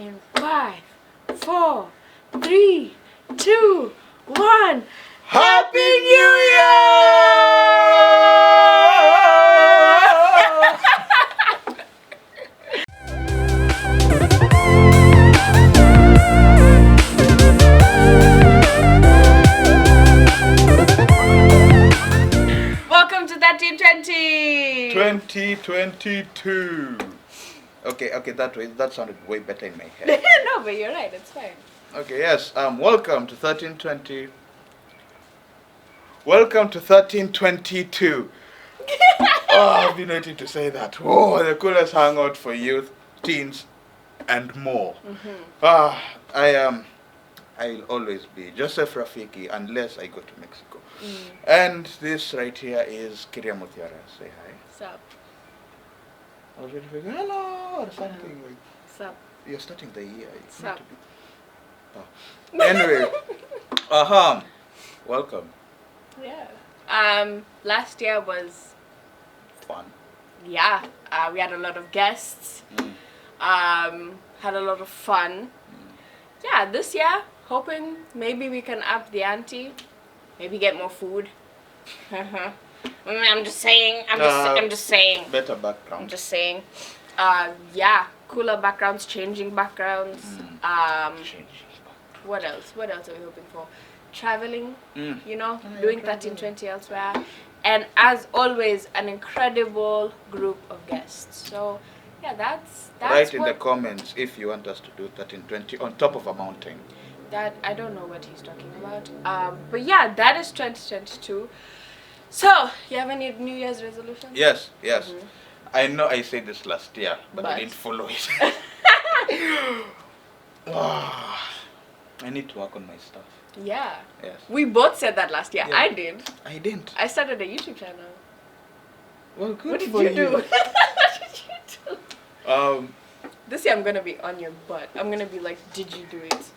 in 5, 4, 3, 2, 1. Happy New Year! Welcome to 1320. 2022. Okay, that sounded way better in my head. No, but you're right, it's fine. Okay, yes. Welcome to 1320. Welcome to 1322. Oh, I've been waiting to say that. Oh, the coolest hangout for youth, teens, and more. I'll always be Joseph Rafiki unless I go to Mexico. And this right here is Kiria Mutiara. Say hi. Sup? I was ready for hello or something like. Sup? You're starting the year. It's Sup? meant to be. Anyway, welcome. Yeah. Last year was Fun. yeah. We had a lot of guests. Had a lot of fun. Yeah, this year hoping maybe we can up the ante, maybe get more food. I'm just saying. I'm just saying. Better I'm background. just saying. Yeah, cooler backgrounds, changing backgrounds. What else? What else are we hoping for? Traveling, you know, doing 1320 elsewhere. And as always, an incredible group of guests. So, yeah, that's Write in what the comments if you want us to do 1320 on top of a mountain. that I don't know what he's talking about. But yeah, that is 2022. So, you have any New Year's resolutions? Yes. I know I said this last year, but I didn't follow it. I need to work on my stuff. Yeah. Yes. We both said that last year. Yeah. I did. I didn't. I started a YouTube channel. Well, good What did for you do? What did you do? This year I'm gonna be on your butt. I'm gonna be like, did you do it?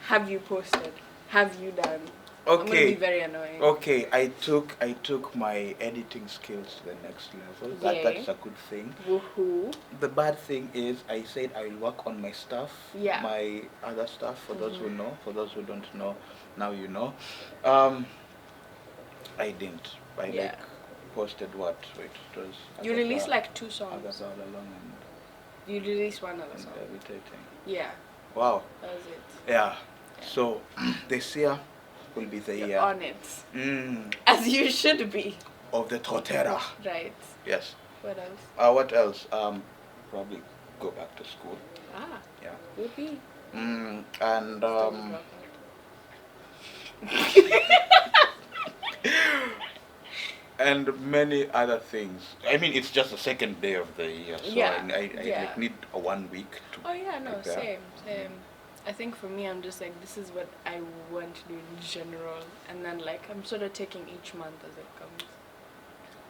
Have you posted? Have you done? I'm gonna be very annoying. Okay, I took my editing skills to the next level. That's a good thing. Woohoo. The bad thing is I said I will work on my stuff. Yeah. My other stuff, for those who know, for those who don't know, now you know. I didn't. I posted what? Wait, it was You released like 2 songs. Agatha all along and You released one other song. Levitating. Yeah. Wow. That was it. Yeah. So this year will be the You're year on it. As you should be. of the Totera. Right. Yes. What else? What else? Probably go back to school. Yeah. Would be. And and many other things. I mean, it's just the second day of the year, so I need 1 week to. Oh yeah, no, prepare. same. I think for me, I'm just like, this is what I want to do in general, and then like I'm sort of taking each month as it comes.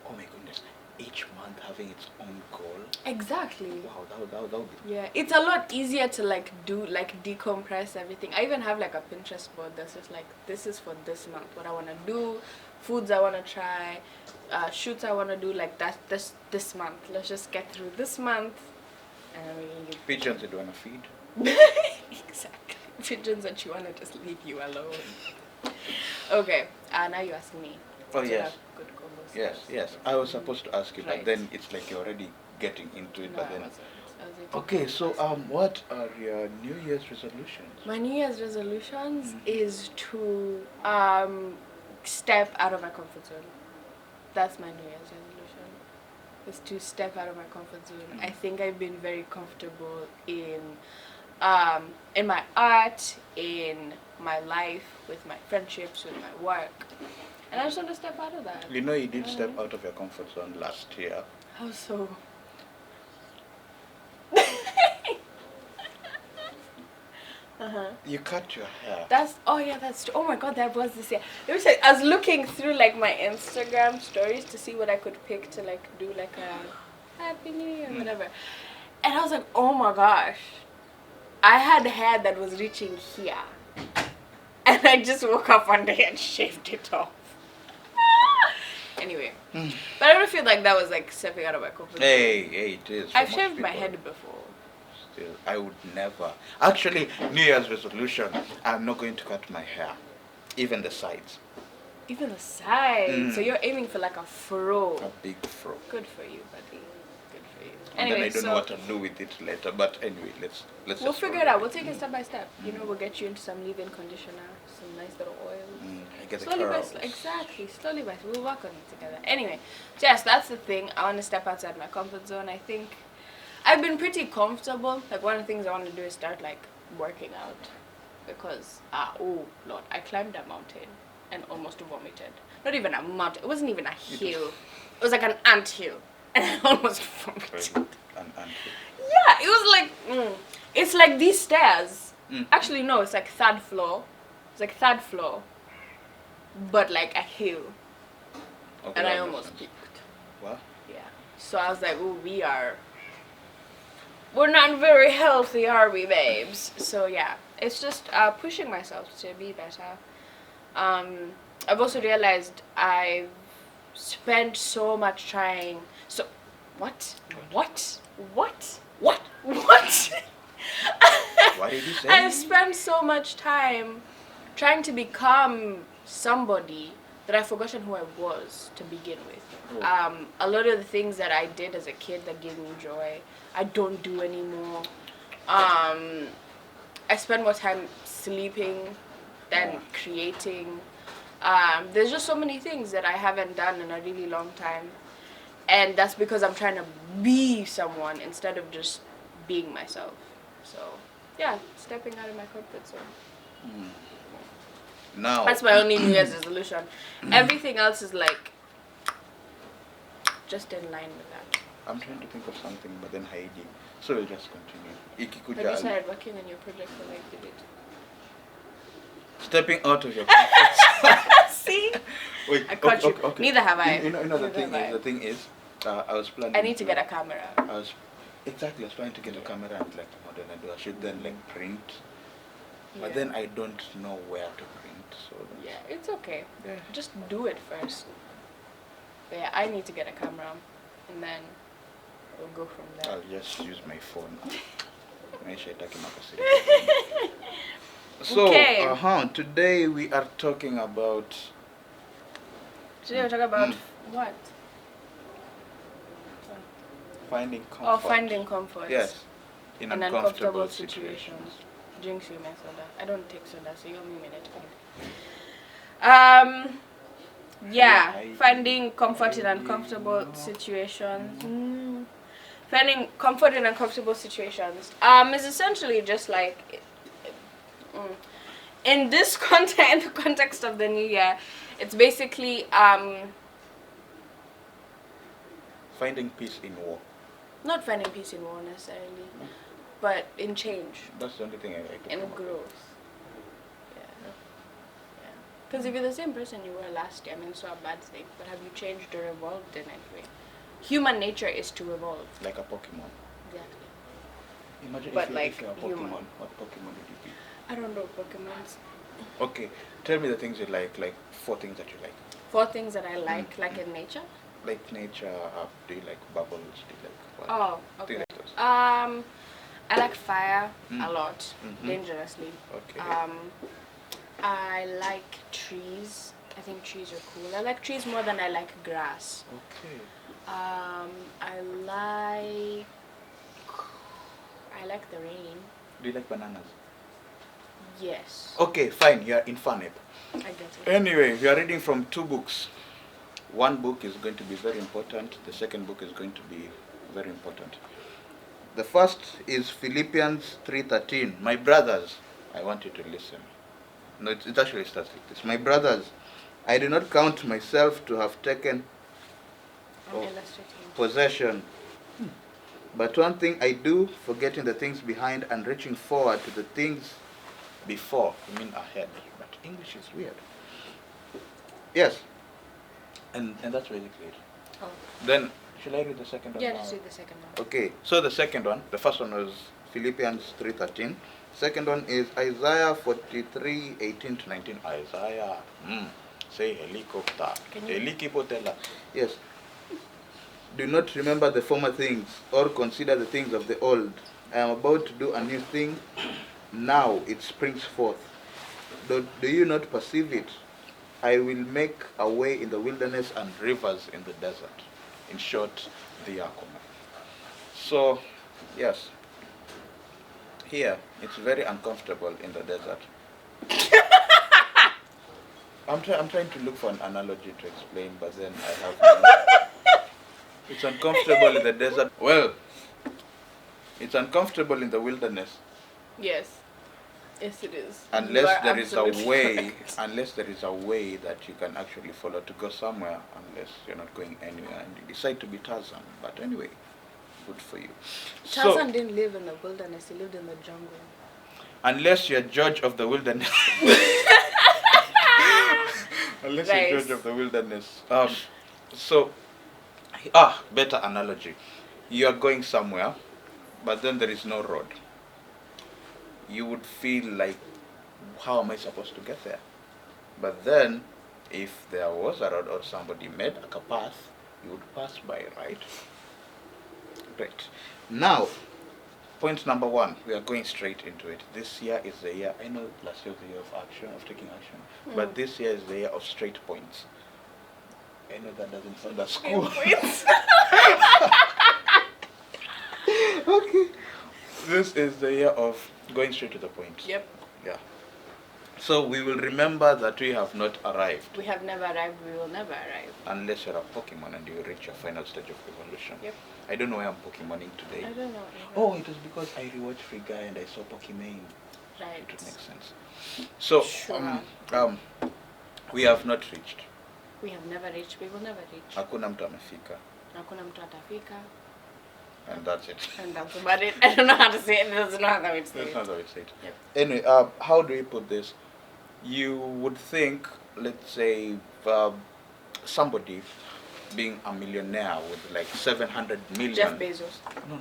Oh my goodness! Each month having its own goal. Exactly. Wow, that would be. Yeah, it's a lot easier to like decompress everything. I even have like a Pinterest board that's just like, this is for this month, what I want to do, foods I want to try, shoots I want to do, like that this month. Let's just get through this month, and Pigeons you want to feed. Exactly. Pigeons that you want to just leave you alone. Okay, now you ask me. Oh to yes. have good combos. Yes. I was supposed to ask you, Right. but then it's like you're already getting into it. No, But I then. wasn't. I was Okay, so what are your New Year's resolutions? My New Year's resolutions is to step out of my comfort zone. That's my New Year's resolution. Is to step out of my comfort zone. I think I've been very comfortable in my art, in my life, with my friendships, with my work, and I just want to step out of that. You know, you did step out of your comfort zone last year. How so? You cut your hair. That's true. Oh my god, that was this year. Let me say, I was looking through like my Instagram stories to see what I could pick to like do like a Happy New Year or whatever, and I was like, oh my gosh, I had hair that was reaching here, and I just woke up one day and shaved it off. Anyway, but I don't feel like that was like stepping out of my comfort zone. Hey, it is. I've shaved my head before. is I would never. Actually, New Year's resolution, I'm not going to cut my hair, even the sides. Even the sides. So you're aiming for like a fro. A big fro. Good for you, buddy. Good for you. And Anyway, then I don't know what to do with it later. But anyway, let's we'll figure it out. We'll take it step by step. You know, we'll get you into some leave-in conditioner, some nice little oils. I get Slowly the by curls. exactly. Slowly by we'll work on it together. Anyway, so yes, that's the thing. I want to step outside my comfort zone. I think I've been pretty comfortable. Like one of the things I want to do is start like working out, because oh Lord, I climbed a mountain and almost vomited. Not even a mountain. It wasn't even a hill. It was like an ant hill, and I almost vomited. An ant hill. Yeah, it was like it's like these stairs. Actually, no, it's like third floor. It's like third floor, but like a hill. Okay, And I that almost makes sense. peaked. What? Yeah. So I was like, oh, we're not very healthy, are we, babes? So yeah, it's just pushing myself to be better. I've also realized I've spent so much trying. So, what? What? What? What? What? What did you say? I've spent so much time trying to become somebody that I've forgotten who I was to begin with. Oh. A lot of the things that I did as a kid that gave me joy, I don't do anymore. I spend more time sleeping than creating. There's just so many things that I haven't done in a really long time. And that's because I'm trying to be someone instead of just being myself. So, yeah, stepping out of my comfort zone. Now. That's my only New Year's resolution. Everything else is like just in line with that. I'm trying to think of something, but then Heidi. So we'll just continue. Have you started working on your project for like did it? Stepping out of your comfort zone. See? Wait, I caught you. okay. Neither have I. You know the Neither thing have I. is, I was planning. I need to get a camera. I was trying to get a camera and like model and do. I should then like print, but then I don't know where to print. So Yeah, it's okay. Yeah. Just do it first. But yeah, I need to get a camera, and then we'll go from there. I'll just use my phone. Okay. Today we are talking about. Today we're talking about what? Finding comfort. Oh, finding comfort. Yes. In uncomfortable situations. Drink my soda. I don't take soda, so you'll mean it. Finding comfort in uncomfortable situations. Finding comfort in uncomfortable situations is essentially just like in this context, in the context of the new year, it's basically finding peace in war. not finding peace in war necessarily, but in change, That's the only thing I can in come up with. growth. Because if you're the same person you were last year, I mean, it's not a bad thing, but have you changed or evolved in any way? Human nature is to evolve. Like a Pokemon. Exactly. Imagine But if like you're a human. Pokemon. What Pokemon would you be? I don't know Pokemons. Okay, tell me the things you like 4 things that you like. 4 things that I like in nature. Like nature, do you like bubbles? Do you like what? Oh, Do you okay. like those? I like fire a lot, Mhm. dangerously. Okay. I like trees. I think trees are cool. I like trees more than I like grass. Okay. I like the rain. Do you like bananas? Yes. Okay, fine. You are in FUNEP. I get it. Anyway, we are reading from 2 books. One book is going to be very important. The second book is going to be very important. The first is Philippians 3:13. My brothers, I want you to listen. No, it actually starts like this. My brothers, I do not count myself to have taken I'm illustrating. possession. But one thing I do, forgetting the things behind and reaching forward to the things before. I mean ahead. But English is weird. Yes. And that's basically it. Oh. Then, shall I read the second one? Yeah, now? just read the second one. Okay, so the second one, the first one was Philippians 3:13. Second one is Isaiah 43:18 to 19. Isaiah, say helicopter. Can you- Helicopter. Yes. Do not remember the former things or consider the things of the old. I am about to do a new thing. Now it springs forth. Do you not perceive it? I will make a way in the wilderness and rivers in the desert. In short, the Yakoma. So, yes, here it's very uncomfortable in the desert. I'm trying to look for an analogy to explain, but then I have none. It's uncomfortable in the desert. Well, it's uncomfortable in the wilderness. Yes. Yes, it is. Unless there is a way, correct. unless there is a way that you can actually follow to go somewhere, unless you're not going anywhere and you decide to be Tarzan. But anyway, good for you. Tarzan didn't live in the wilderness, he lived in the jungle. Unless you're judge of the wilderness. Unless you're judge of the wilderness. Better analogy. You are going somewhere, but then there is no road. You would feel like, how am I supposed to get there? But then, if there was a road or somebody made a path, you would pass by, right? Great. Now, point number 1, we are going straight into it. This year is the year, I know last year was the year of action, of taking action, but this year is the year of straight points. I know that doesn't sound as cool. Okay. This is the year of going straight to the point. Yep. Yeah. So we will remember that we have not arrived. We have never arrived, we will never arrive. Unless you're a Pokemon and you reach your final stage of evolution. Yep. I don't know why I'm Pokemoning today. I don't know. Oh, it was because I rewatched Free Guy and I saw Pokemon. Right. It would make sense. So, Sure. We have not reached. We have never reached, we will never reach. Hakuna mtu amefika. Hakuna mtu atafika. And that's it. And that's about it. I don't know how to say it. That's not how it's That's said. not how it's said. Yep. Anyway, how do we put this? You would think, let's say, somebody being a millionaire with like 700 million. Jeff Bezos. No.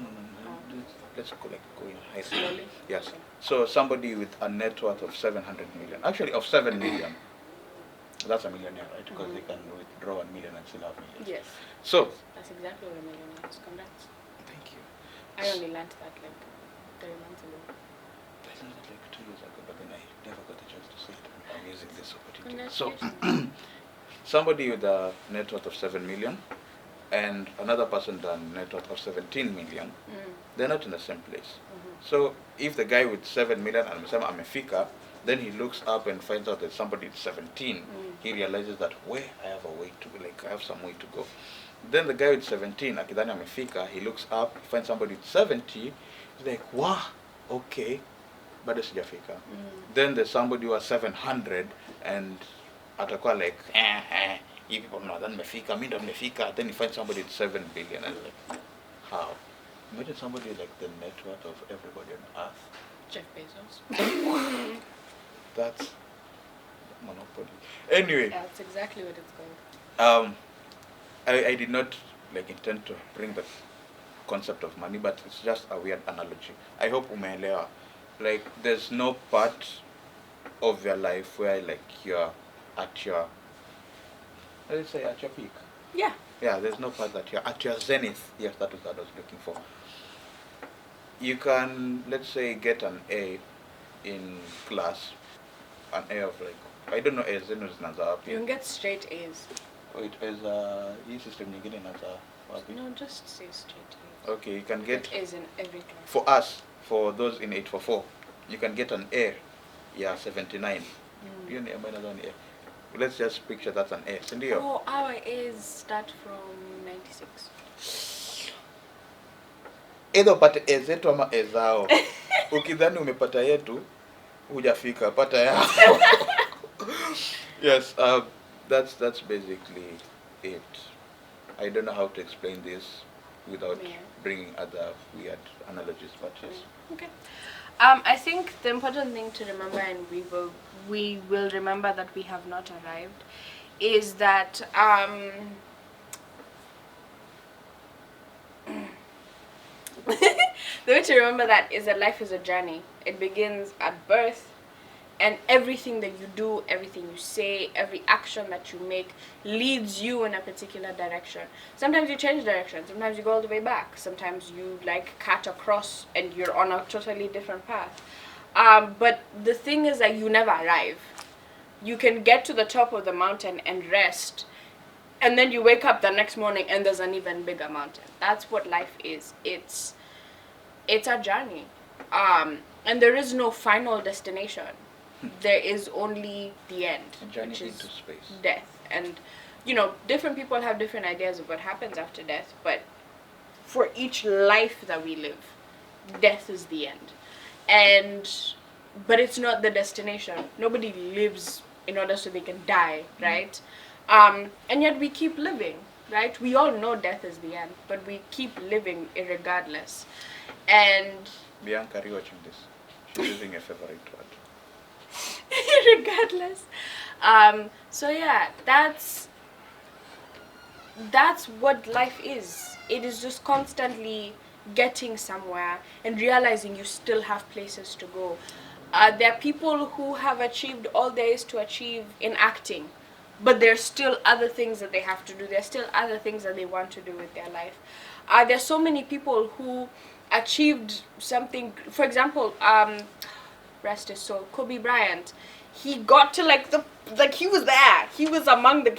Let's go going higher. Slowly? Yes. Okay. So somebody with a net worth of 700 million. Actually, of 7 million. That's a millionaire, right? Because they can withdraw 1 million and still have millions. Yes. So. That's exactly what a millionaire is. Congrats. Thank you. I only learned that like 3 months ago. I learned it like 2 years ago, but then I never got a chance to say it. I'm using this opportunity. So, somebody with a net worth of 7 million and another person with a net worth of 17 million, they're not in the same place. So, if the guy with 7 million and I'm a fika, then he looks up and finds out that somebody with 17, he realizes that, I have a way to, I have some way to go. Then the guy with 17, akidhani amefika, he looks up, he finds somebody with 70, he's like, wow, okay, bado sijafika. Then there's somebody who has 700 and atakuwa like, you people know that nimefika, mimi ndo nimefika. Then you find somebody with 7 billion and like, how? Imagine somebody like the net worth of everybody on earth. Jeff Bezos. That's monopoly. Anyway. Yeah, that's exactly what it's called. I did not intend to bring the concept of money, but it's just a weird analogy. I hope umeelewa. There's no part of your life where you're at your, let's say, at your peak. Yeah. Yeah, there's no part that you're at your zenith. Yes, that was what I was looking for. You can, let's say, get an A in class, an A of I don't know, A zeno zinaza. You can get straight A's. Wait, is hii system nyingine inaza wapi? No, just say straight A's. Okay, you can get A's in every class. For us, for those in 844, you can get an A, 79. You know, let's just picture that's an A. Sindio? Oh, our A's start from 96. Either upate A zetu ama A zao. Ukidhani umepata yetu, hujafika, pata yao. Yes, that's basically it. I don't know how to explain this without bringing other weird analogies, but yes. Okay. I think the important thing to remember, and we will remember that we have not arrived, is that the way to remember that is that life is a journey. It begins at birth, And everything that you do, everything you say, every action that you make leads you in a particular direction. Sometimes you change direction, sometimes you go all the way back, sometimes you like cut across and you're on a totally different path. But the thing is that you never arrive. You can get to the top of the mountain and rest, and then you wake up the next morning and there's an even bigger mountain. That's what life is. It's a journey, and there is no final destination. There is only the end, A journey which is into space. death. And different people have different ideas of what happens after death, but for each life that we live, death is the end. But it's not the destination. Nobody lives in order so they can die, right? And yet we keep living, right? We all know death is the end, but we keep living irregardless. And Bianca, are you watching this? She's using a favorite word. regardless. So yeah, that's what life is. It is just constantly getting somewhere and realizing you still have places to go. There are people who have achieved all there is to achieve in acting, but there's still other things that they have to do. There's still other things that they want to do with their life. There's so many people who achieved something. For example, rest his soul, Kobe Bryant. He got to he was there. He was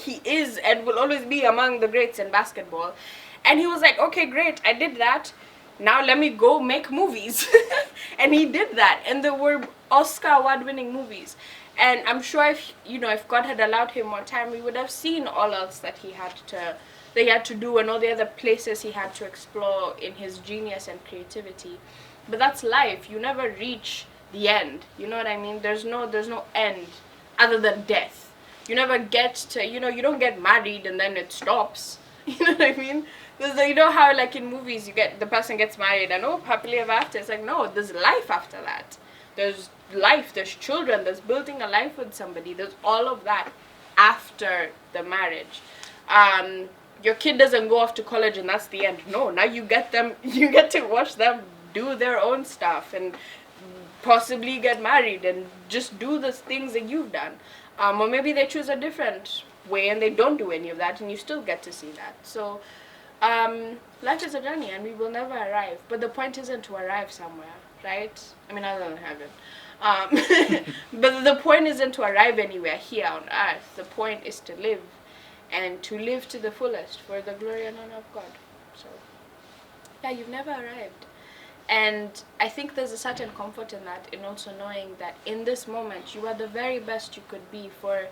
he is and will always be among the greats in basketball. And he was like, okay, great, I did that. Now let me go make movies. And he did that. And there were Oscar award-winning movies. And I'm sure if God had allowed him more time, we would have seen all else that he had to do, and all the other places he had to explore in his genius and creativity. But that's life. You never reach the end. You know what I mean? There's no end other than death. You never get to, you don't get married and then it stops. You know what I mean? There's how like in movies the person gets married and happily ever after. It's like, no, there's life after that. There's life, there's children, there's building a life with somebody. There's all of that after the marriage. Your kid doesn't go off to college and that's the end. No, now you get to watch them do their own stuff and possibly get married and just do the things that you've done. Or maybe they choose a different way and they don't do any of that and you still get to see that. So life is a journey and we will never arrive. But the point isn't to arrive somewhere, right? I mean, other than heaven. But the point isn't to arrive anywhere here on earth. The point is to live, and to live to the fullest for the glory and honor of God. So yeah, you've never arrived. And I think there's a certain comfort in that, in also knowing that in this moment you are the very best you could be, for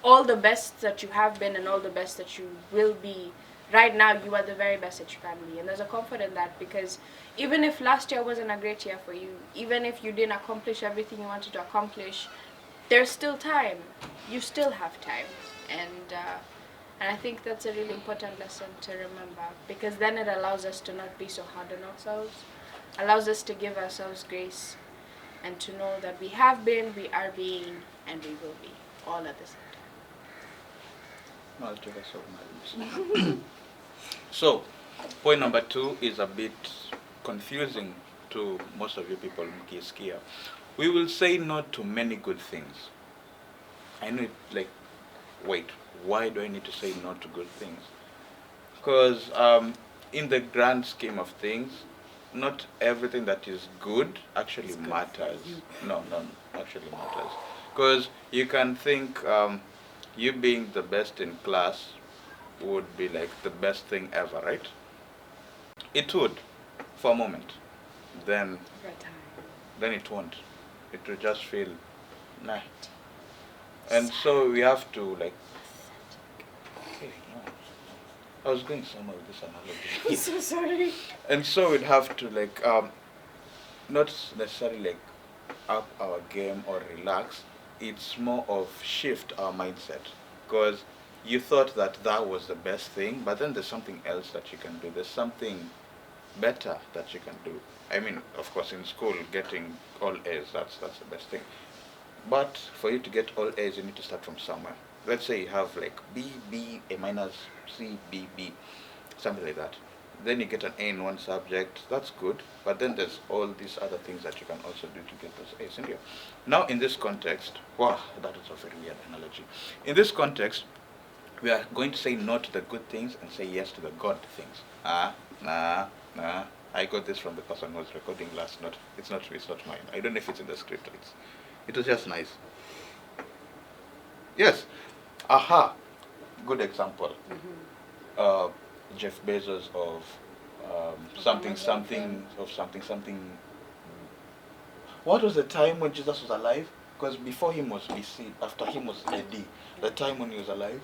all the best that you have been and all the best that you will be. Right now you are the very best that you can be, and there's a comfort in that, because even if last year wasn't a great year for you, even if you didn't accomplish everything you wanted to accomplish, there's still time. You still have time. And I think that's a really important lesson to remember, because then it allows us to not be so hard on ourselves, allows us to give ourselves grace, and to know that we have been, we are being, and we will be, all at the same time. So, point number 2 is a bit confusing to most of you people mkisikia. We will say no to many good things. I know wait, why do I need to say no to good things? Because in the grand scheme of things, not everything that is good actually matters. No, actually matters. Because you can think you being the best in class would be like the best thing ever, right? It would, for a moment. Then it won't. It will just feel nah. And so we have to okay, no. I was going somewhere with this analogy. I'm so sorry. And so we'd have to not necessarily up our game or relax. It's more of shift our mindset, because you thought that was the best thing, but then there's something else that you can do. There's something better that you can do. I mean, of course, in school, getting all A's, that's the best thing. But for you to get all A's, you need to start from somewhere. Let's say you have B, B, A minus, C, B, B, something like that. then you get an A in one subject, that's good. But then there's all these other things that you can also do to get those A's in here. Now in this context, wow, that is a very weird analogy. In this context, we are going to say no to the good things and say yes to the God things. Nah. I got this from the person who was recording last note. It's not mine. I don't know if it's in the script. It was just nice. Yes. Aha. Good example. Jeff Bezos of something. What was the time when Jesus was alive? Because before him was BC, after him was AD. The time when he was alive.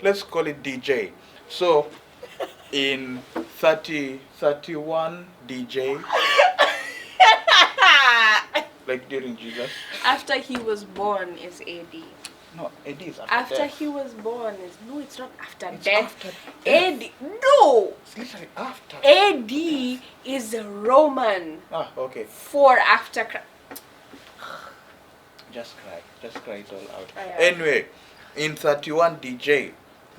Let's call it DJ. So in 31 DJ, like during Jesus. After he was born is AD. No, AD is after death. he was born is no, it's not after It's death. after AD death. no. It's literally after. AD is Roman Okay. for after Christ. Just cry it all out. Yeah. Anyway, in 31 DJ,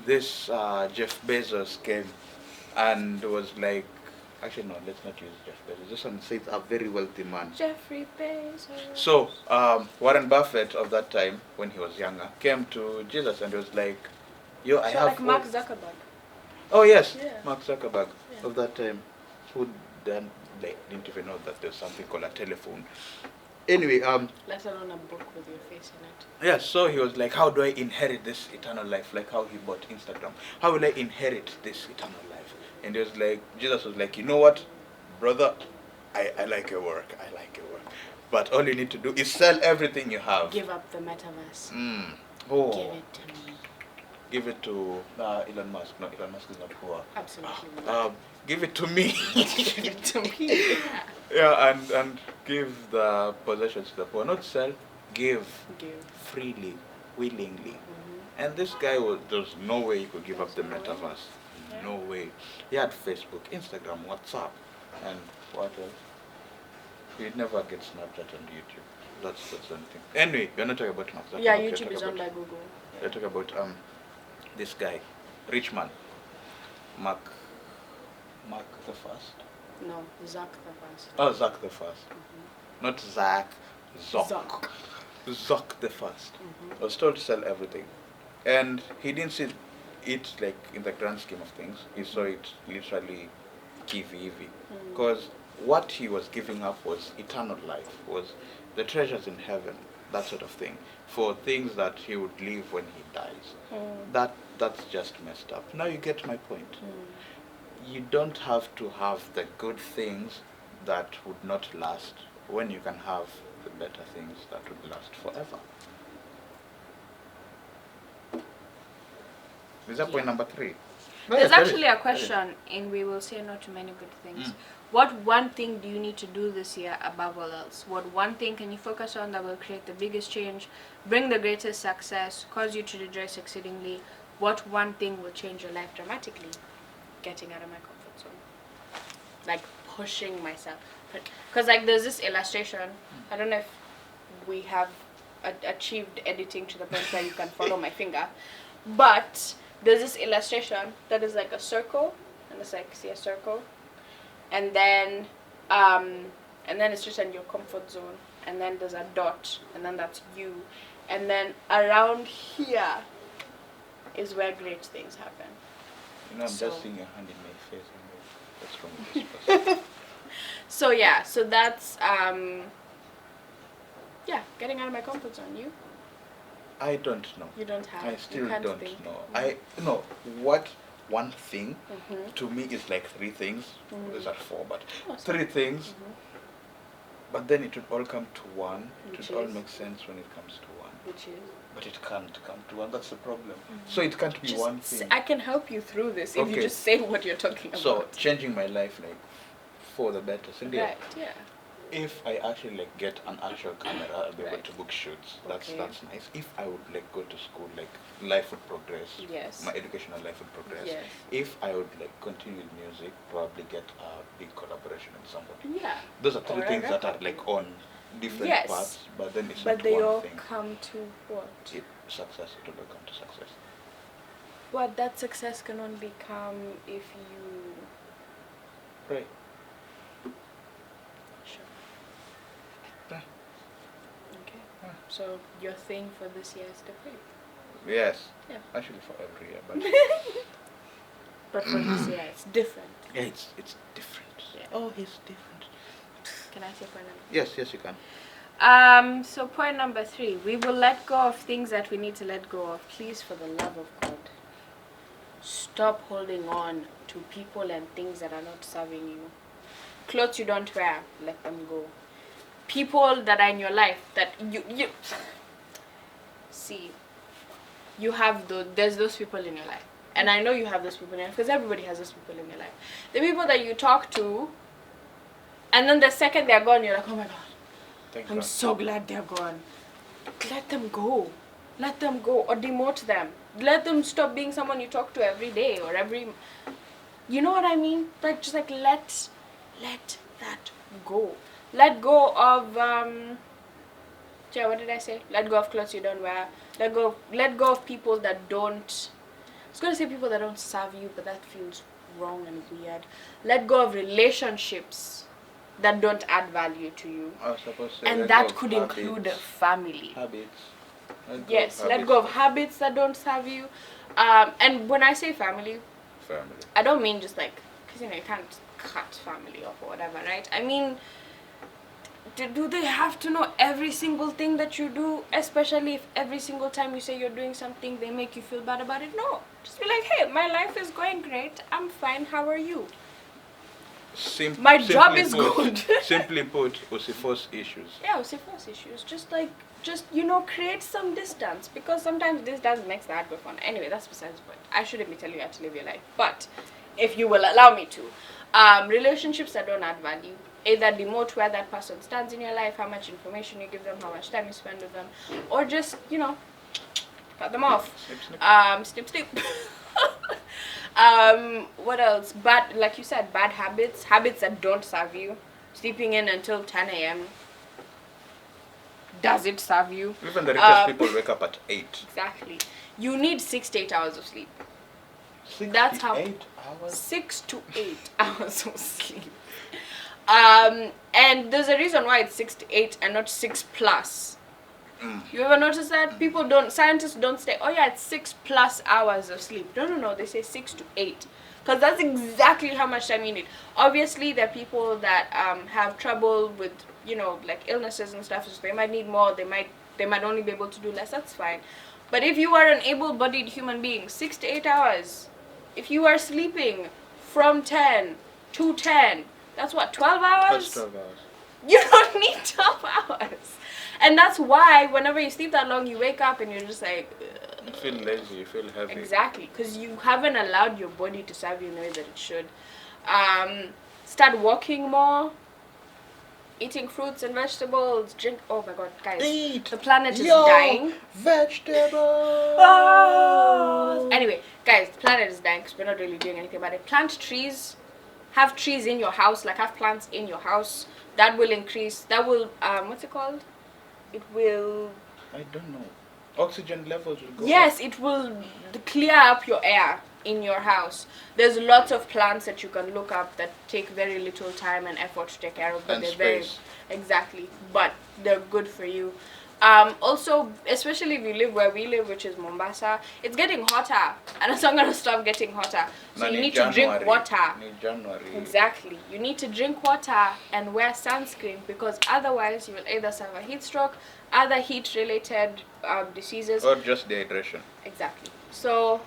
this Jeff Bezos came and was like, actually no, let's not use Jeff Bezos. This one says a very wealthy man. Jeffrey Bezos. So Warren Buffett of that time, when he was younger, came to Jesus and was like, "Yo, I have." Like Mark Zuckerberg. Oh yes, Yeah. Mark Zuckerberg Yeah. of that time, who then didn't even know that there's something called a telephone. Anyway, Let alone a book with your face in it. yeah, so he was like, how do I inherit this eternal life? Like how he bought Instagram. How will I inherit this eternal life? And he was like, Jesus was like, you know what, brother, I like your work. But all you need to do is sell everything you have. Give up the metaverse. Oh. Give it to me. Give it to Elon Musk. No, Elon Musk is not poor. Absolutely not. Give it to me. Give it to me. Yeah, and give the possessions to the poor. Not sell, give freely, willingly. And this guy there's no way he could give up the metaverse. Yeah. No way. He had Facebook, Instagram, WhatsApp, and what else? He'd never get Snapchat and YouTube. That's the only thing. Anyway, we're not talking about Mark Zuckerberg. Yeah, We're YouTube talking is owned about- by Google. We're talking about this guy, rich man, Mark the First. No, Zuck the first. Oh, Zuck the First. Not Zach, Zuck. Zuck the First. Was told to sell everything, and he didn't see it like in the grand scheme of things. He saw it literally kivi, because what he was giving up was eternal life, was the treasures in heaven, that sort of thing, for things that he would leave when he dies. That's just messed up. Now you get my point. You don't have to have the good things that would not last when you can have the better things that would last forever. Is that point number 3? There's actually a question in We Will Say No to Many Good Things. What one thing do you need to do this year above all else? What one thing can you focus on that will create the biggest change, bring the greatest success, cause you to rejoice exceedingly? What one thing will change your life dramatically? Getting out of my comfort zone. Like pushing myself. Because like there's this illustration. I don't know if we have achieved editing to the point where you can follow my finger. But there's this illustration that is like a circle. And it's like, see a circle? And then it's just in your comfort zone, and then there's a dot, and then that's you, and then around here is where great things happen. You know, I'm just seeing your hand in my face, and what's wrong with this person? So yeah, so that's getting out of my comfort zone. You? I don't know. You don't have. I still you can't don't think. know. I know what one thing to me is like 3 things. These are 4, but 3 things. But then it would all come to one. It would all make sense when it comes to one. Which is? But it can't come to one. That's the problem. So it can't be one thing. I can help you through this if you just say what you're talking about. So changing my life like for the better. Cindy, right. Yeah. if I actually like get an actual camera, I'll be able Right. to book shoots. That's Okay. that's nice. If I would like go to school, like life would progress. Yes. My educational life would progress. Yes. If I would like continue with music, probably get a big collaboration with somebody. Yeah. Those are 3 Or a things that are record. like on different Yes. parts, but then it's But not they one all thing. come to what? Success. It will come to success. What that success can only come if you Pray. Sure. Pray. Okay. Yeah. So your thing for this year is to pray. Yes. Yeah. Actually, for every year, but But for this year, it's different. yeah, it's different. Yeah. Oh, it's different. Can I say point number? Yes, yes, you can. So point number 3, we will let go of things that we need to let go of. Please, for the love of God, stop holding on to people and things that are not serving you. Clothes you don't wear, let them go. People that are in your life that you see, you have there's those people in your life, and I know you have those people in your life because everybody has those people in your life. The people that you talk to, and then the second they're gone, you're like, oh my God, Thank I'm God. so glad they're gone. Let them go. Let them go, or demote them. Let them stop being someone you talk to every day or every. You know what I mean? Like, just like let that go. Let go of what did I say? Let go of clothes you don't wear. Let go of people that don't. I was gonna say people that don't serve you, but that feels wrong and weird. Let go of relationships that don't add value to you. I was supposed to say And let that go of could habits. include a family. Habits. Yes, let go of habits that don't serve you. And when I say family, Family. I don't mean just like, because you can't cut family off or whatever, right? I mean, do they have to know every single thing that you do, especially if every single time you say you're doing something they make you feel bad about it? No, just be like, hey, my life is going great, I'm fine, how are you? My job is good. Simply put, Osiphos issues. Yeah, Osiphos issues, just create some distance, because sometimes distance makes the heart go fun. Anyway, that's besides the point. I shouldn't be telling you how to live your life, but if you will allow me to, relationships that don't add value, either demote where that person stands in your life, how much information you give them, how much time you spend with them, or just cut them off. Snip, snip. Snip. What else? Bad, like you said, bad habits that don't serve you. Sleeping in until 10 a.m. Does it serve you? Even the richest people wake up at 8. Exactly. You need 6 to 8 hours of sleep. 6 That's to how 8 hours? 6 to 8 hours of sleep. And there's a reason why it's 6 to 8 and not 6 plus. You ever notice that? Scientists don't say, oh yeah, it's 6 plus hours of sleep. No, they say 6 to 8. Because that's exactly how much time you need. Obviously, there are people that have trouble with, like illnesses and stuff, so they might need more, they might only be able to do less, that's fine. But if you are an able-bodied human being, 6 to 8 hours, if you are sleeping from 10 to 10, that's what, 12 hours? That's 12 hours. You don't need 12 hours. And that's why whenever you sleep that long, you wake up and you're just like... You feel lazy, you feel heavy. Exactly, because you haven't allowed your body to serve you in the way that it should. Start walking more, eating fruits and vegetables, drink... Oh my God, guys. Eat the planet is dying. Vegetables! Oh. Anyway, guys, the planet is dying because we're not really doing anything about it. Plant trees. Have trees in your house, like have plants in your house. That will increase, what's it called? It will... I don't know. Oxygen levels will go Yes, up. it will clear up your air in your house. There's lots of plants that you can look up that take very little time and effort to take care of, but And they're space. exactly, but they're good for you. Also, especially if you live where we live, which is Mombasa, it's getting hotter, and it's not going to stop getting hotter. So you need to drink water. January. Exactly. You need to drink water and wear sunscreen, because otherwise you will either suffer heat stroke, other heat-related diseases. Or just dehydration. Exactly. So,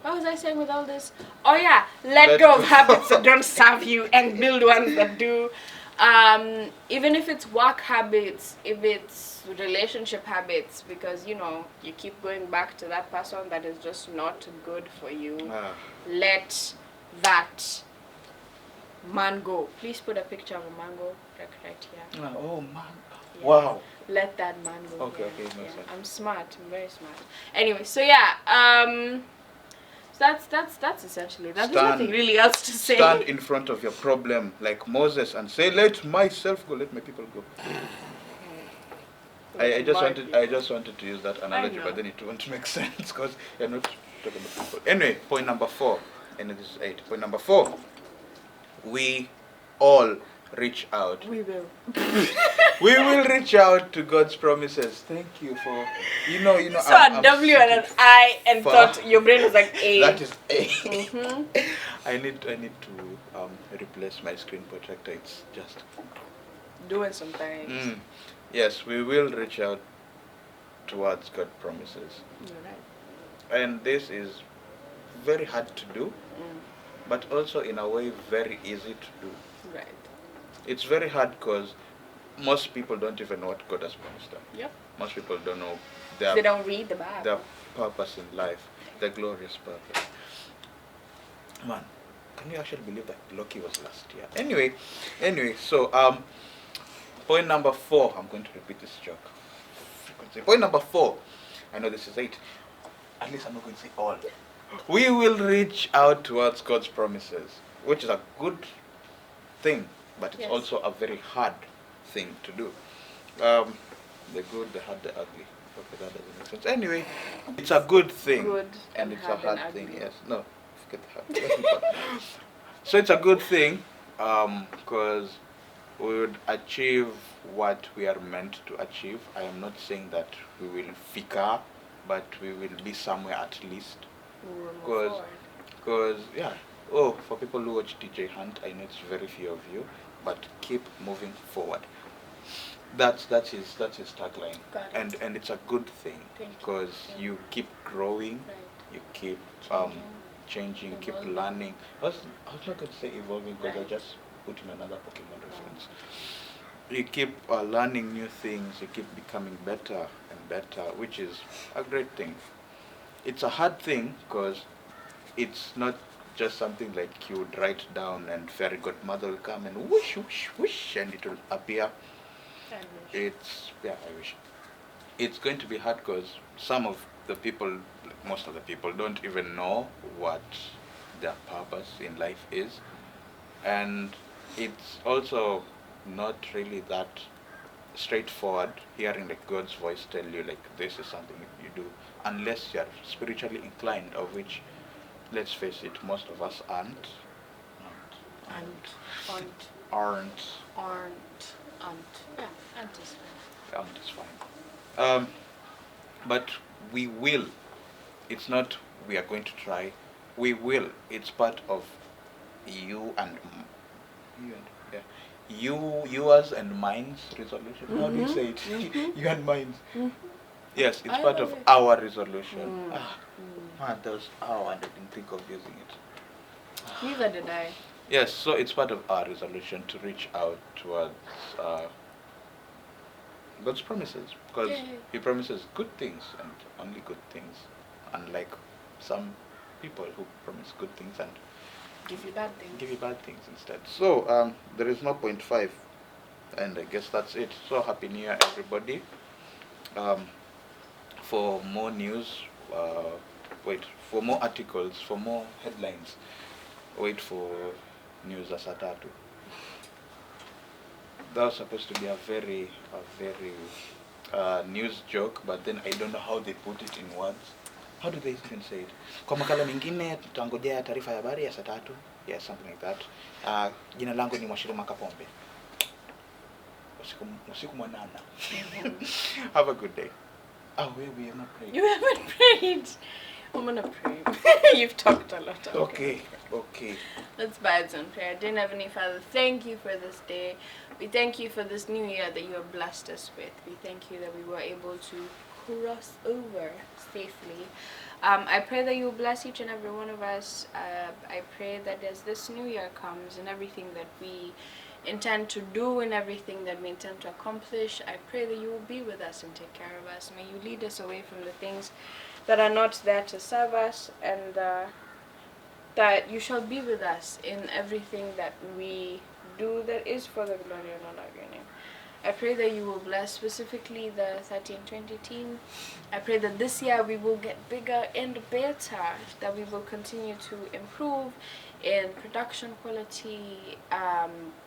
what was I saying with all this? Oh yeah, let go of habits that don't serve you and build ones that do. Even if it's work habits, if it's relationship habits, because you keep going back to that person that is just not good for you. Let that man go. Please put a picture of a mango right here. Oh man. Yeah. Wow. Let that man go. Okay, yeah. no Yeah. sense. I'm smart. I'm very smart. Anyway, so yeah. So that's essentially that. There's nothing really else to say. Stand in front of your problem like Moses and say, "Let myself go. Let my people go." I just wanted to use that analogy, but then it won't make sense because you're not talking about people. Anyway, point number 4, and this is 8. Point number 4: we all reach out. We will. We will reach out to God's promises. Thank you for, you know. You saw a W and an I and thought your brain was like A. That is A. Mm-hmm. I need to replace my screen protector. It's just doing some things. Yes, we will reach out towards God's promises. You're right. And this is very hard to do, but also in a way very easy to do. Right. It's very hard because most people don't even know what God has promised them. Yep. Most people don't know they don't read the Bible. Their purpose in life, their glorious purpose. Man, can you actually believe that Loki was last year? Anyway, so point number 4, I'm going to repeat this joke. Point number 4, I know this is 8. At least I'm not going to say all. We will reach out towards God's promises, which is a good thing, but it's also a very hard thing to do. The good, the hard, the ugly. Okay, that doesn't make sense. Anyway, it's a good thing. Good and it's a hard thing, ugly. yes. No, forget the hard. So it's a good thing, because we would achieve what we are meant to achieve. I am not saying that we will fika, but we will be somewhere at least. Because yeah, for people who watch DJ Hunt, I know it's very few of you, but keep moving forward. That's his tagline, and it's a good thing because you keep growing, you keep changing, keep learning. I was not going to say evolving because I just put in another Pokemon reference. You keep learning new things, you keep becoming better and better, which is a great thing. It's a hard thing because it's not just something like you would write down and fairy godmother will come and whoosh, whoosh, whoosh, and it will appear. I wish. It's going to be hard because most of the people don't even know what their purpose in life is. And it's also not really that straightforward hearing like God's voice tell you like this is something you do, unless you're spiritually inclined, of which, let's face it, most of us aren't. Yeah, aren't is fine. Aren't is fine. But we will. It's not we are going to try. We will. It's part of yours and mine's resolution. How do you say it? You and mine's. Yes, it's part of our resolution. Man, I didn't think of using it. Neither did I. Yes, so it's part of our resolution to reach out towards God's promises, because He promises good things and only good things, unlike some people who promise good things and give you bad things instead. So there is no point 5, and I guess that's it. So happy New Year, everybody. For more news, for more articles, for more headlines, wait for news as Atatu. That was supposed to be a very news joke, but then I don't know how they put it in words. How do they even say it? Kwa makala mengine tutangojea taarifa ya habari ya saa 3. Yes, something like that. Jina langu ni Mwashirima Kapombe. Usiku mwanana. Have a good day. We have not prayed. You haven't prayed. I'm gonna pray. You've talked a lot. Okay. Let's bow down prayer. Dear Heavenly Father, thank you for this day. We thank you for this new year that you have blessed us with. We thank you that we were able to cross over safely. I pray that you will bless each and every one of us. I pray that as this new year comes and everything that we intend to do and everything that we intend to accomplish, I pray that you will be with us and take care of us. May you lead us away from the things that are not there to serve us, and that you shall be with us in everything that we do that is for the glory and honor of your name. I pray that you will bless specifically the 13-20 team. I pray that this year we will get bigger and better, that we will continue to improve in production quality,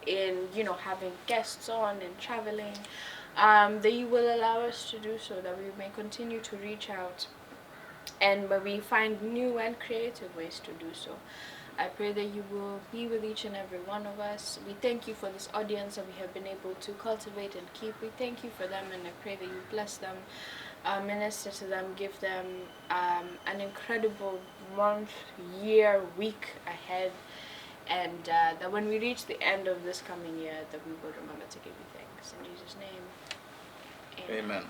in having guests on and traveling, that you will allow us to do so, that we may continue to reach out and we find new and creative ways to do so. I pray that you will be with each and every one of us. We thank you for this audience that we have been able to cultivate and keep. We thank you for them, and I pray that you bless them, minister to them, give them an incredible month, year, week ahead, and that when we reach the end of this coming year, that we will remember to give you thanks. In Jesus' name, amen. Amen.